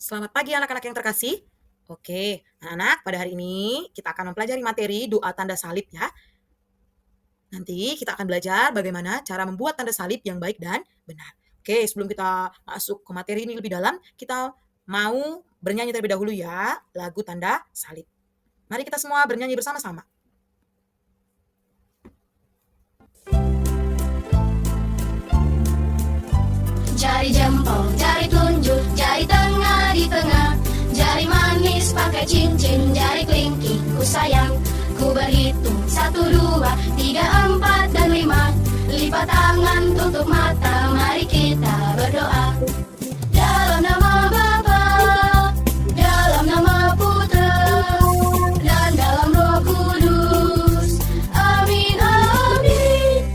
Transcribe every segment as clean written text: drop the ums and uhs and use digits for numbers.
Selamat pagi anak-anak yang terkasih. Oke, anak-anak, pada hari ini kita akan mempelajari materi doa tanda salib ya. Nanti kita akan belajar bagaimana cara membuat tanda salib yang baik dan benar. Oke, sebelum kita masuk ke materi ini lebih dalam, kita mau bernyanyi terlebih dahulu ya, lagu tanda salib. Mari kita semua bernyanyi bersama-sama. Jari jempol, jari telunjuk, jari tengah di tengah, jari manis pakai cincin, jari kelingking ku sayang. Ku berhitung 1, 2, 3, 4, dan 5. Lipat tangan, tutup mata, mari kita berdoa. Dalam nama Bapa, dalam nama Putra, dan dalam Roh Kudus. Amin, amin.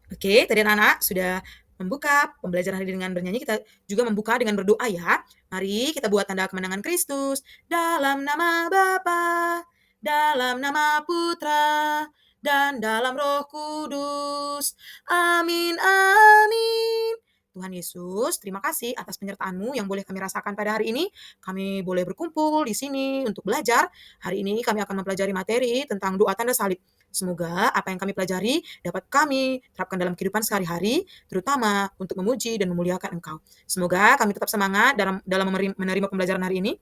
Oke, tadi anak-anak sudah membuka pembelajaran hari ini dengan bernyanyi, kita juga membuka dengan berdoa ya. Mari kita buat tanda kemenangan Kristus. Dalam nama Bapa, dalam nama Putra, dan dalam Roh Kudus. Amin, amin. Tuhan Yesus, terima kasih atas penyertaan-Mu yang boleh kami rasakan pada hari ini. Kami boleh berkumpul di sini untuk belajar. Hari ini kami akan mempelajari materi tentang doa tanda salib. Semoga apa yang kami pelajari dapat kami terapkan dalam kehidupan sehari-hari, terutama untuk memuji dan memuliakan Engkau. Semoga kami tetap semangat dalam menerima pembelajaran hari ini.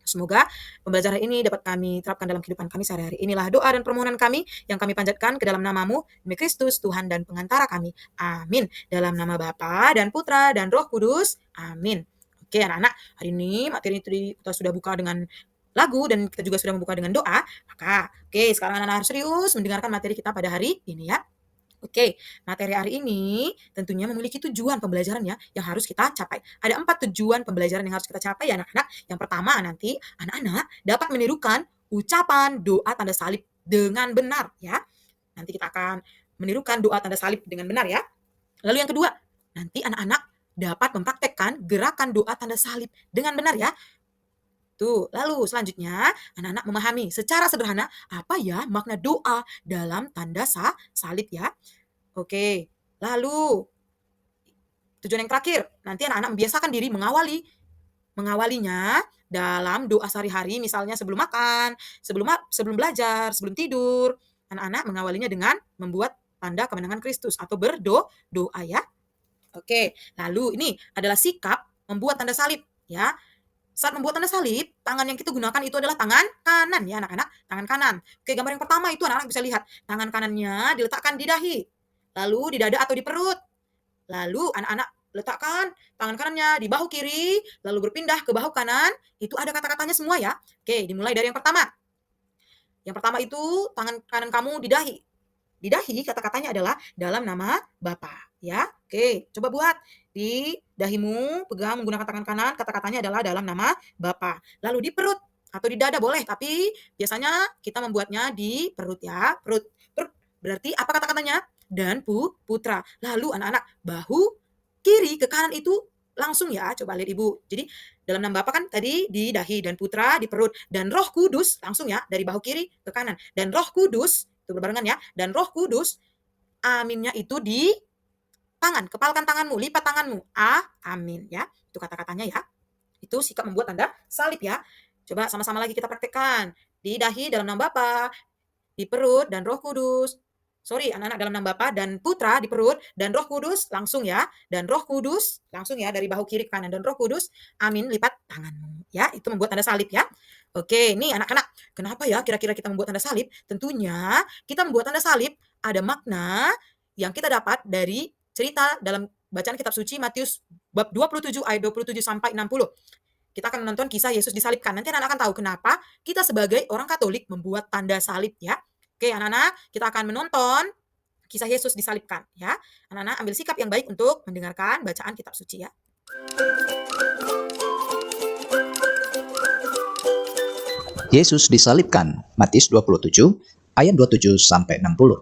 Semoga pembelajaran ini dapat kami terapkan dalam kehidupan kami sehari-hari. Inilah doa dan permohonan kami yang kami panjatkan ke dalam nama-Mu, demi Kristus, Tuhan dan pengantara kami. Amin. Dalam nama Bapa dan Putra dan Roh Kudus. Amin. Oke anak-anak, hari ini materi itu kita sudah buka dengan lagu dan kita juga sudah membuka dengan doa. Maka, sekarang anak-anak harus serius mendengarkan materi kita pada hari ini ya. Oke, materi hari ini tentunya memiliki tujuan pembelajaran ya yang harus kita capai. Ada 4 tujuan pembelajaran yang harus kita capai ya anak-anak. Yang pertama nanti anak-anak dapat menirukan ucapan doa tanda salib dengan benar ya. Nanti kita akan menirukan doa tanda salib dengan benar ya. Lalu yang kedua, nanti anak-anak dapat mempraktekkan gerakan doa tanda salib dengan benar ya. Tuh, lalu selanjutnya anak-anak memahami secara sederhana apa ya makna doa dalam tanda salib ya. Oke, lalu tujuan yang terakhir, nanti anak-anak membiasakan diri mengawalinya dalam doa sehari-hari, misalnya sebelum makan, sebelum belajar, sebelum tidur. Anak-anak mengawalinya dengan membuat tanda kemenangan Kristus atau berdoa ya. Oke, lalu ini adalah sikap membuat tanda salib ya. Saat membuat tanda salib, tangan yang kita gunakan itu adalah tangan kanan ya anak-anak, tangan kanan. Oke, gambar yang pertama itu anak-anak bisa lihat, tangan kanannya diletakkan di dahi, lalu di dada atau di perut. Lalu anak-anak letakkan tangan kanannya di bahu kiri, lalu berpindah ke bahu kanan, itu ada kata-katanya semua ya. Oke, dimulai dari yang pertama. Yang pertama itu tangan kanan kamu di dahi. Di dahi kata-katanya adalah dalam nama Bapa ya. Oke, coba buat di dahimu, pegang menggunakan tangan kanan, kata-katanya adalah dalam nama Bapa. Lalu di perut atau di dada boleh, tapi biasanya kita membuatnya di perut ya. Perut berarti apa kata-katanya? Dan putra. Lalu anak-anak, bahu kiri ke kanan itu langsung ya, coba lihat Ibu. Jadi dalam nama Bapa kan tadi di dahi, dan putra di perut, dan Roh Kudus langsung ya dari bahu kiri ke kanan. Dan Roh Kudus itu berbarengan ya. Dan Roh Kudus aminnya itu di tangan, kepalkan tanganmu, lipat tanganmu. Amin ya. Itu kata-katanya ya. Itu sikap membuat tanda salib ya. Coba sama-sama lagi kita praktekkan. Di dahi dalam nama Bapa, di perut dan Roh Kudus. Sorry, anak-anak dalam nama Bapa dan Putra di perut dan Roh Kudus langsung ya. Dan Roh Kudus langsung ya dari bahu kiri ke kanan, dan Roh Kudus amin lipat tanganmu. Ya, itu membuat tanda salib ya. Oke, nih anak-anak, kenapa ya kira-kira kita membuat tanda salib? Tentunya kita membuat tanda salib ada makna yang kita dapat dari cerita dalam bacaan kitab suci Matius bab 27 ayat 27 sampai 60. Kita akan menonton kisah Yesus disalibkan. Nanti anak-anak akan tahu kenapa kita sebagai orang Katolik membuat tanda salib ya. Oke, anak-anak, kita akan menonton kisah Yesus disalibkan ya. Anak-anak ambil sikap yang baik untuk mendengarkan bacaan kitab suci ya. Yesus disalibkan, Matius 27 ayat 27 sampai 60.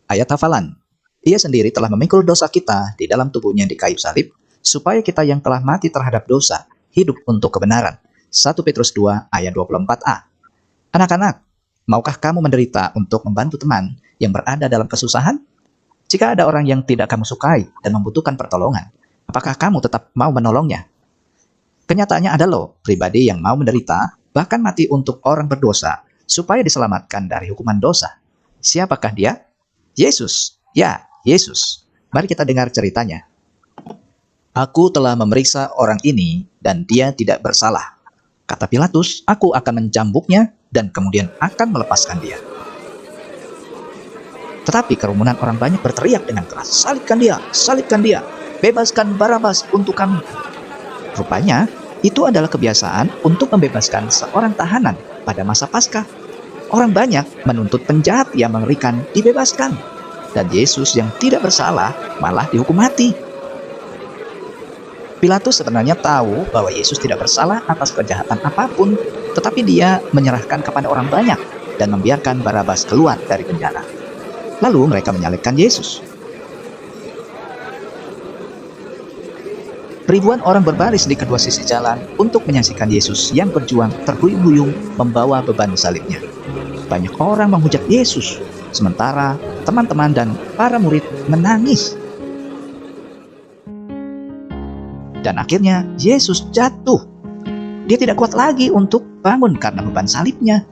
Ayat hafalan. Ia sendiri telah memikul dosa kita di dalam tubuhnya di kayu salib, supaya kita yang telah mati terhadap dosa hidup untuk kebenaran. 1 Petrus 2 ayat 24a. Anak-anak, maukah kamu menderita untuk membantu teman yang berada dalam kesusahan? Jika ada orang yang tidak kamu sukai dan membutuhkan pertolongan, apakah kamu tetap mau menolongnya? Kenyataannya ada loh, pribadi yang mau menderita, bahkan mati untuk orang berdosa, supaya diselamatkan dari hukuman dosa. Siapakah dia? Yesus. Ya, Yesus. Mari kita dengar ceritanya. Aku telah memeriksa orang ini dan dia tidak bersalah. Kata Pilatus, aku akan mencambuknya dan kemudian akan melepaskan dia. Tetapi kerumunan orang banyak berteriak dengan keras, salibkan dia, bebaskan Barabas untuk kami. Rupanya, itu adalah kebiasaan untuk membebaskan seorang tahanan pada masa Paskah. Orang banyak menuntut penjahat yang mengerikan dibebaskan. Dan Yesus yang tidak bersalah malah dihukum mati. Pilatus sebenarnya tahu bahwa Yesus tidak bersalah atas kejahatan apapun, tetapi dia menyerahkan kepada orang banyak dan membiarkan Barabas keluar dari penjara. Lalu mereka menyalibkan Yesus. Ribuan orang berbaris di kedua sisi jalan untuk menyaksikan Yesus yang berjuang terhuyung-huyung membawa beban salibnya. Banyak orang menghujat Yesus, sementara teman-teman dan para murid menangis. Dan akhirnya Yesus jatuh. Dia tidak kuat lagi untuk bangun karena beban salibnya.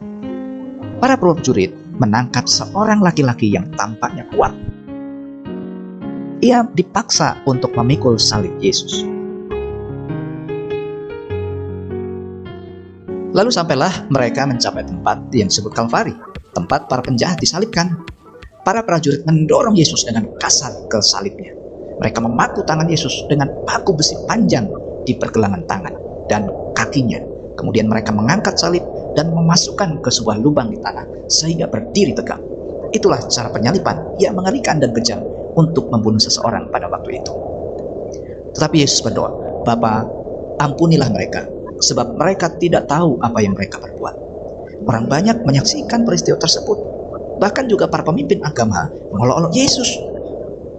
Para prajurit menangkap seorang laki-laki yang tampaknya kuat. Ia dipaksa untuk memikul salib Yesus. Lalu sampailah mereka mencapai tempat yang disebut Kalvari, tempat para penjahat disalibkan. Para prajurit mendorong Yesus dengan kasar ke salibnya. Mereka memaku tangan Yesus dengan paku besi panjang di pergelangan tangan dan kakinya. Kemudian mereka mengangkat salib dan memasukkan ke sebuah lubang di tanah sehingga berdiri tegak. Itulah cara penyaliban yang mengerikan dan kejam untuk membunuh seseorang pada waktu itu. Tetapi Yesus berdoa, "Bapa, ampunilah mereka, sebab mereka tidak tahu apa yang mereka perbuat." Orang banyak menyaksikan peristiwa tersebut. Bahkan juga para pemimpin agama mengolok-olok Yesus.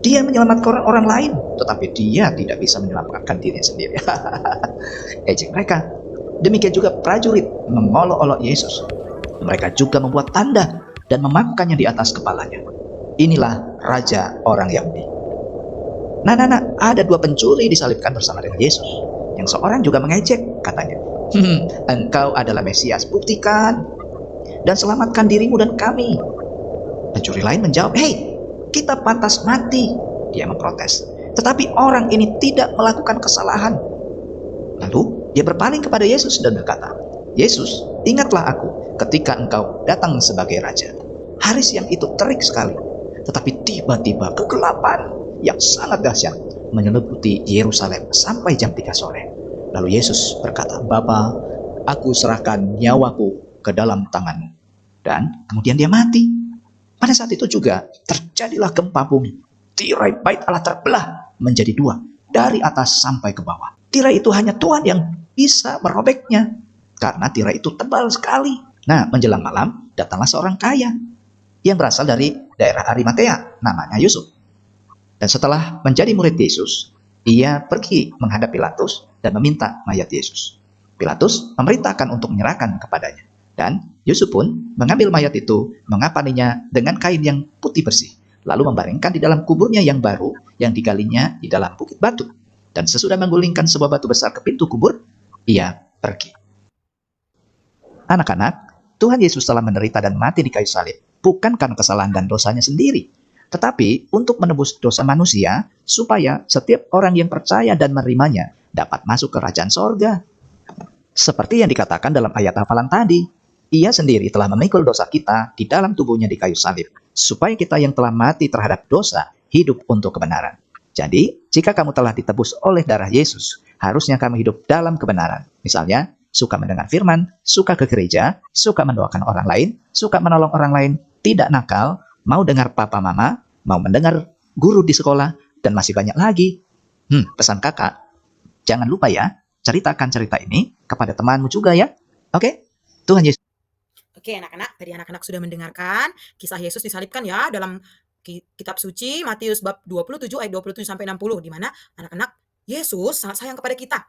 Dia menyelamatkan orang lain, tetapi dia tidak bisa menyelamatkan dirinya sendiri. Ejek mereka. Demikian juga prajurit mengolok-olok Yesus. Mereka juga membuat tanda dan memakukannya di atas kepalanya. Inilah Raja orang Yahudi. Nah, ada dua pencuri disalibkan bersama dengan Yesus. Yang seorang juga mengejek, katanya, "Engkau adalah Mesias, buktikan dan selamatkan dirimu dan kami." Pencuri lain menjawab, "Hei, kita pantas mati." Dia memprotes. Tetapi orang ini tidak melakukan kesalahan. Lalu dia berpaling kepada Yesus dan berkata, "Yesus, ingatlah aku ketika engkau datang sebagai raja." Hari siang itu terik sekali, tetapi tiba-tiba kegelapan yang sangat dahsyat menyelimuti Yerusalem sampai jam 3 sore. Lalu Yesus berkata, "Bapa, aku serahkan nyawaku ke dalam tangan-mu." Dan kemudian dia mati. Pada saat itu juga terjadilah gempa bumi. Tirai bait Allah terbelah menjadi dua, dari atas sampai ke bawah. Tirai itu hanya Tuhan yang bisa merobeknya, karena tirai itu tebal sekali. Nah, menjelang malam, datanglah seorang kaya yang berasal dari daerah Arimatea, namanya Yusuf. Dan setelah menjadi murid Yesus, ia pergi menghadap Pilatus dan meminta mayat Yesus. Pilatus memerintahkan untuk menyerahkan kepadanya. Dan Yusuf pun mengambil mayat itu, mengapaninya dengan kain yang putih bersih, lalu membaringkan di dalam kuburnya yang baru yang digalinya di dalam bukit batu. Dan sesudah menggulingkan sebuah batu besar ke pintu kubur, ia pergi. Anak-anak, Tuhan Yesus telah menderita dan mati di kayu salib, bukan karena kesalahan dan dosanya sendiri, tetapi untuk menebus dosa manusia, supaya setiap orang yang percaya dan menerimanya dapat masuk ke kerajaan sorga. Seperti yang dikatakan dalam ayat hafalan tadi, ia sendiri telah memikul dosa kita di dalam tubuhnya di kayu salib, supaya kita yang telah mati terhadap dosa hidup untuk kebenaran. Jadi, jika kamu telah ditebus oleh darah Yesus, harusnya kamu hidup dalam kebenaran. Misalnya, suka mendengar firman, suka ke gereja, suka mendoakan orang lain, suka menolong orang lain, tidak nakal, mau dengar papa mama, mau mendengar guru di sekolah, dan masih banyak lagi. Pesan kakak, jangan lupa ya, ceritakan cerita ini kepada temanmu juga ya. Oke? Tuhan Yesus. Oke, anak-anak, tadi anak-anak sudah mendengarkan kisah Yesus disalibkan ya dalam kitab suci Matius bab 27 ayat 27 sampai 60, di mana anak-anak, Yesus sangat sayang kepada kita.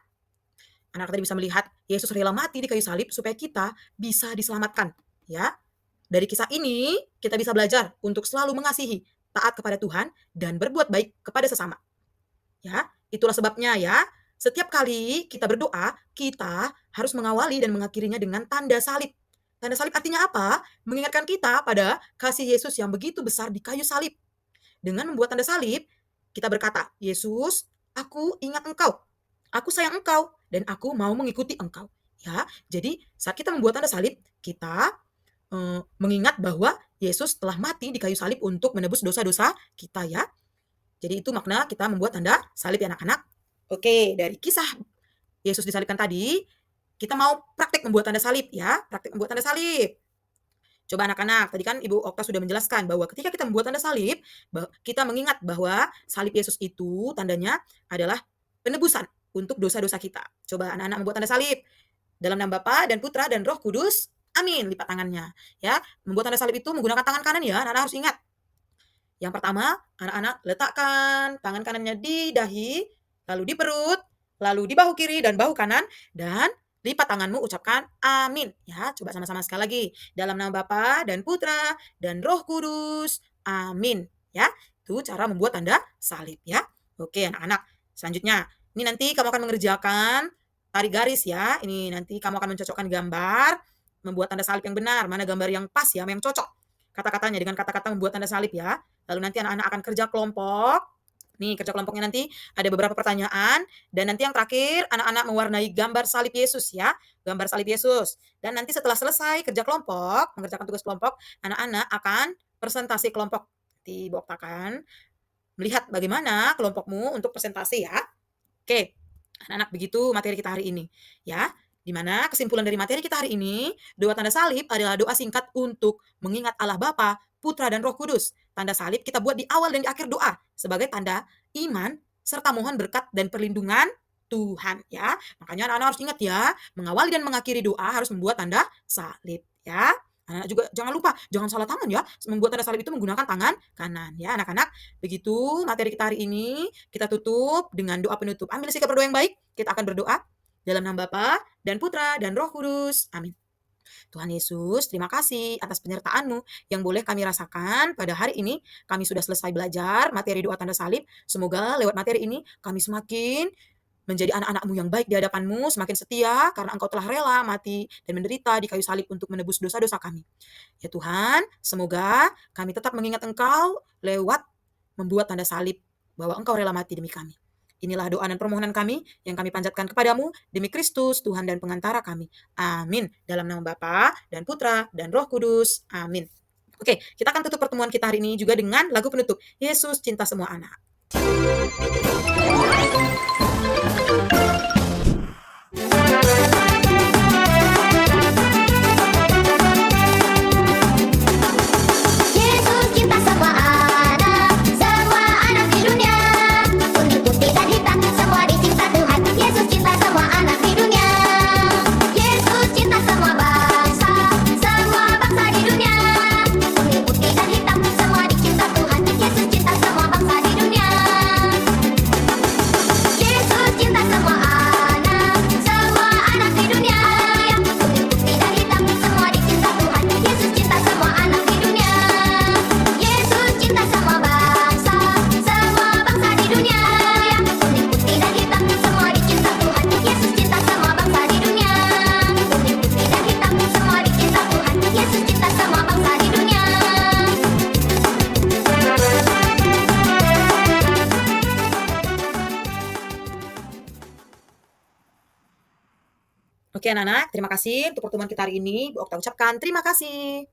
Anak tadi bisa melihat Yesus rela mati di kayu salib supaya kita bisa diselamatkan, ya. Dari kisah ini kita bisa belajar untuk selalu mengasihi, taat kepada Tuhan dan berbuat baik kepada sesama. Ya, itulah sebabnya ya, Setiap kali kita berdoa, kita harus mengawali dan mengakhirinya dengan tanda salib. Tanda salib artinya apa? Mengingatkan kita pada kasih Yesus yang begitu besar di kayu salib. Dengan membuat tanda salib, kita berkata, Yesus, aku ingat Engkau, aku sayang Engkau, dan aku mau mengikuti Engkau. Ya, jadi saat kita membuat tanda salib, kita mengingat bahwa Yesus telah mati di kayu salib untuk menebus dosa-dosa kita ya. Jadi itu makna kita membuat tanda salib ya anak-anak. Oke, dari kisah Yesus disalibkan tadi, kita mau praktek membuat tanda salib ya, praktek membuat tanda salib. Coba anak-anak, tadi kan Ibu Okta sudah menjelaskan bahwa ketika kita membuat tanda salib, kita mengingat bahwa salib Yesus itu tandanya adalah penebusan untuk dosa-dosa kita. Coba anak-anak membuat tanda salib. Dalam nama Bapa dan Putra dan Roh Kudus, amin, lipat tangannya. Ya, membuat tanda salib itu menggunakan tangan kanan ya, anak-anak harus ingat. Yang pertama, anak-anak letakkan tangan kanannya di dahi, lalu di perut, lalu di bahu kiri dan bahu kanan, dan lipat tanganmu, ucapkan amin. Ya, coba sama-sama sekali lagi. Dalam nama Bapa dan Putra dan Roh Kudus, amin. Ya, itu cara membuat tanda salib ya. Oke, anak-anak. Selanjutnya, ini nanti kamu akan mengerjakan tarik garis ya. Ini nanti kamu akan mencocokkan gambar, membuat tanda salib yang benar. Mana gambar yang pas ya, yang cocok. Kata-katanya dengan kata-kata membuat tanda salib ya. Lalu nanti anak-anak akan kerja kelompok. Nih, kerja kelompoknya nanti ada beberapa pertanyaan. Dan nanti yang terakhir, anak-anak mewarnai gambar salib Yesus ya. Gambar salib Yesus. Dan nanti setelah selesai kerja kelompok, mengerjakan tugas kelompok, anak-anak akan presentasi kelompok. Nanti Ibu Okta akan melihat bagaimana kelompokmu untuk presentasi ya. Oke, anak-anak begitu materi kita hari ini. Ya, di mana kesimpulan dari materi kita hari ini, doa tanda salib adalah doa singkat untuk mengingat Allah Bapa, Putra, dan Roh Kudus. Tanda salib kita buat di awal dan di akhir doa sebagai tanda iman serta mohon berkat dan perlindungan Tuhan ya. Makanya anak-anak harus ingat ya, mengawali dan mengakhiri doa harus membuat tanda salib ya. Anak-anak juga jangan lupa, jangan salah tangan ya. Membuat tanda salib itu menggunakan tangan kanan ya anak-anak. Begitu materi kita hari ini, kita tutup dengan doa penutup. Ambil sikap berdoa yang baik, kita akan berdoa dalam nama Bapa dan Putra dan Roh Kudus. Amin. Tuhan Yesus, terima kasih atas penyertaan-Mu yang boleh kami rasakan pada hari ini. Kami sudah selesai belajar materi doa tanda salib. Semoga lewat materi ini kami semakin menjadi anak-anak-Mu yang baik di hadapan-Mu, semakin setia karena Engkau telah rela mati dan menderita di kayu salib untuk menebus dosa-dosa kami. Ya Tuhan, semoga kami tetap mengingat Engkau lewat membuat tanda salib bahwa Engkau rela mati demi kami. Inilah doa dan permohonan kami yang kami panjatkan kepadamu demi Kristus, Tuhan dan pengantara kami. Amin. Dalam nama Bapa dan Putra dan Roh Kudus. Amin. Oke, kita akan tutup pertemuan kita hari ini juga dengan lagu penutup. Yesus cinta semua anak. Yesus cinta semua anak di dunia. Kuning, putih, dan hitam, semua dicinta Tuhan. Yesus cinta semua anak di dunia. Yesus cinta semua bangsa di dunia. Kuning, putih, dan hitam, semua dicinta Tuhan. Yesus cinta semua bangsa di dunia. Yesus cinta semua anak di dunia. Kuning, putih, dan hitam, semua dicinta Tuhan. Yesus cinta semua anak di dunia. Yesus cinta semua bangsa di dunia. Kuning, putih, dan hitam, semua dicinta Tuhan. Yesus cinta semua bangsa di dunia. Kuning, putih, dan hitam, semua dicinta Tuhan. Yesus cinta semua bangsa di dunia. Oke anak-anak, terima kasih untuk pertemuan kita hari ini. Bu Okta ucapkan terima kasih.